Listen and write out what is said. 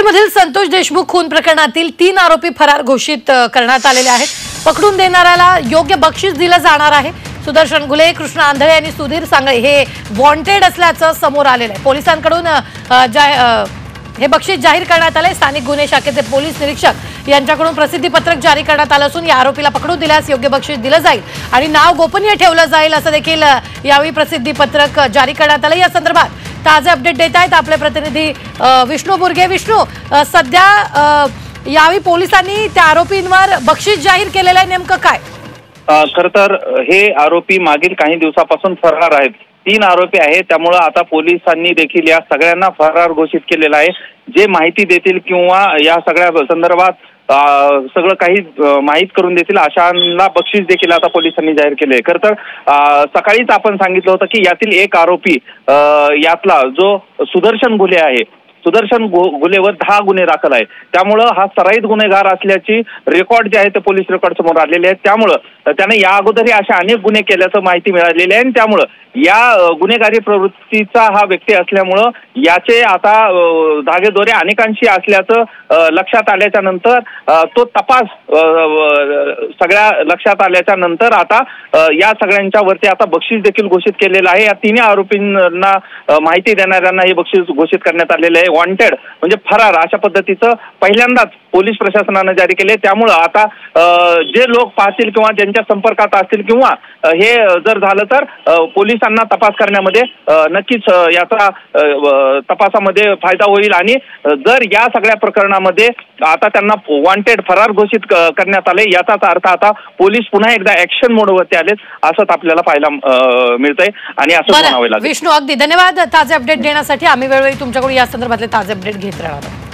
पुणेमधील संतोष देशमुख खून प्रकरणातील 3 आरोपी फरार घोषित करण्यात आलेले आहेत। पकडून देणाऱ्याला योग्य बक्षीस दिलं जाणार आहे। सुदर्शन घुले, कृष्ण आंधळे आणि सुधीर सांगळे हे वॉन्टेड असल्याचं समोर आलेलं आहे। पोलिसांकडून हे बक्षीस जाहीर करण्यात आले। स्थानिक गुन्हे शाखेचे पोलीस निरीक्षक यांच्याकडून प्रसिद्धी पत्रक जारी करण्यात आलं असून या आरोपीला पकडून दिल्यास योग्य बक्षीस दिलं जाईल आणि नाव गोपनीय ठेवलं जाईल असं देखील यावेळी प्रसिद्धी पत्रक जारी करण्यात आलं। या संदर्भात ताजे अपडेट देत आहेत आपले प्रतिनिधी विष्णू बुर्गे। विष्णू, सध्या यावेळी पोलिसांनी त्या आरोपींवर बक्षीस जाहीर केलेलं आहे, नेमकं काय? खरं तर हे आरोपी मागील काही दिवसापासून फरार आहेत। 3 आरोपी आहेत, त्यामुळे आता पोलिसांनी देखील या सगळ्यांना फरार घोषित केलेलं आहे। जे माहिती देतील किंवा या सगळ्या संदर्भात सगळं काही माहित करून देतील अशांना बक्षीस देखील आता पोलिसांनी जाहीर केले। खरं तर सकाळीच आपण सांगितलं होतं की यातील एक आरोपी यातला जो सुदर्शन घुले आहे, सुदर्शन घुलेवर 10 गुन्हे दाखल आहे। त्यामुळे हा सराईत गुन्हेगार असल्याची रेकॉर्ड जे आहे ते पोलीस रेकॉर्ड समोर आलेले आहेत। त्यामुळे त्याने या अगोदरही अशा अनेक गुन्हे केल्याचं माहिती मिळालेली आहे। त्यामुळे या गुन्हेगारी प्रवृत्तीचा हा व्यक्ती असल्यामुळं याचे आता धागेदोरे अनेकांशी असल्याचं लक्षात आल्याच्या नंतर तो तपास सगळ्या लक्षात आल्याच्या नंतर आता या सगळ्यांच्या वरती आता बक्षीस देखील घोषित केलेलं आहे। या 3 आरोपींना माहिती देणाऱ्यांना हे बक्षीस घोषित करण्यात आलेले आहे। वॉन्टेड म्हणजे फरार अशा पद्धतीचं पहिल्यांदाच पोलीस प्रशासनाने जारी केले। त्यामुळे आता जे लोक पाहतील किंवा ज्यांच्या संपर्कात असतील किंवा हे जर झालं तर पोलिसांना तपास करण्यामध्ये नक्कीच याचा तपासामध्ये फायदा होईल आणि जर या सगळ्या प्रकरणामध्ये आता त्यांना वॉन्टेड फरार घोषित करण्यात आले याचाच अर्थ आता पोलीस पुन्हा एकदा ऍक्शन मोडवरती आलेत असंच आपल्याला पाहायला मिळतंय आणि असं म्हणावं लागेल। विष्णू, अगदी धन्यवाद ताजे अपडेट देण्यासाठी। आम्ही वेळोवेळी तुमच्याकडून या संदर्भातले ताजे अपडेट घेत राहणार आहोत।